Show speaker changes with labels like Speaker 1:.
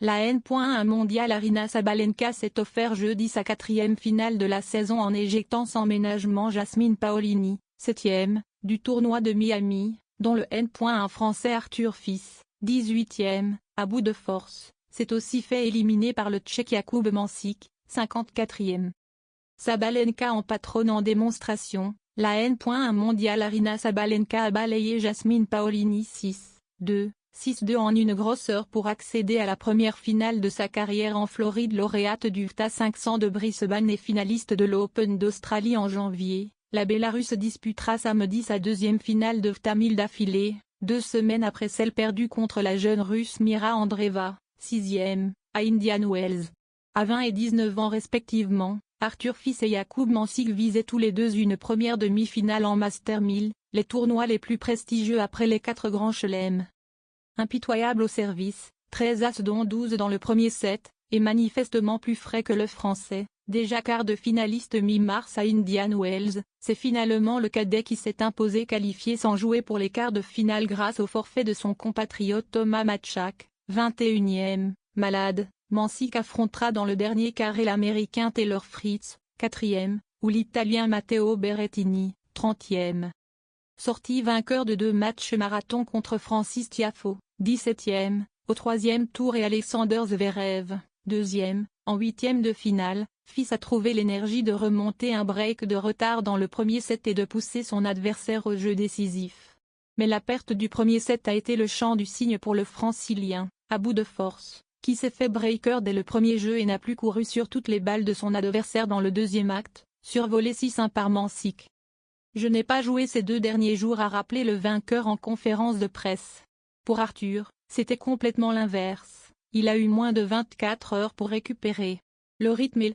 Speaker 1: La N.1 mondial Aryna Sabalenka s'est offert jeudi sa 4e finale de la saison en éjectant sans ménagement Jasmine Paolini, 7e, du tournoi de Miami, dont le N.1 français Arthur Fils, 18e, à bout de force, s'est aussi fait éliminer par le Tchèque Jakub Mansík, 54e. Sabalenka en patronne en démonstration, la N.1 mondial Aryna Sabalenka a balayé Jasmine Paolini 6-2. 6-2 en une grosse heure pour accéder à la première finale de sa carrière en Floride. Lauréate du WTA 500 de Brisbane et finaliste de l'Open d'Australie en janvier, la Bélarusse disputera samedi sa 2e finale de WTA 1000 d'affilée, 2 semaines après celle perdue contre la jeune Russe Mira Andreeva, 6e, à Indian Wells. À 20 et 19 ans respectivement, Arthur Fils et Jakub Mansík visaient tous les deux une première demi-finale en Master 1000, les tournois les plus prestigieux après les 4 grands chelems. Impitoyable au service, 13 as dont 12 dans le premier set, et manifestement plus frais que le français, déjà quart de finaliste mi-mars à Indian Wells, c'est finalement le cadet qui s'est imposé qualifié sans jouer pour les quarts de finale grâce au forfait de son compatriote Thomas Matchak, 21e, malade. Mansík affrontera dans le dernier carré l'Américain Taylor Fritz, 4e, ou l'Italien Matteo Berrettini, 30e. Sorti vainqueur de 2 matchs marathon contre Francis Tiafoe, 17e, au 3e tour et Alexander Zverev, 2e, en 8e de finale, Fils a trouvé l'énergie de remonter un break de retard dans le premier set et de pousser son adversaire au jeu décisif. Mais la perte du premier set a été le chant du cygne pour le Francilien, à bout de force, qui s'est fait breaker dès le premier jeu et n'a plus couru sur toutes les balles de son adversaire dans le deuxième acte, survolé 6-1 par Mansík. Je n'ai pas joué ces 2 derniers jours, a rappelé le vainqueur en conférence de presse. Pour Arthur, c'était complètement l'inverse, il a eu moins de 24 heures pour récupérer. Le rythme et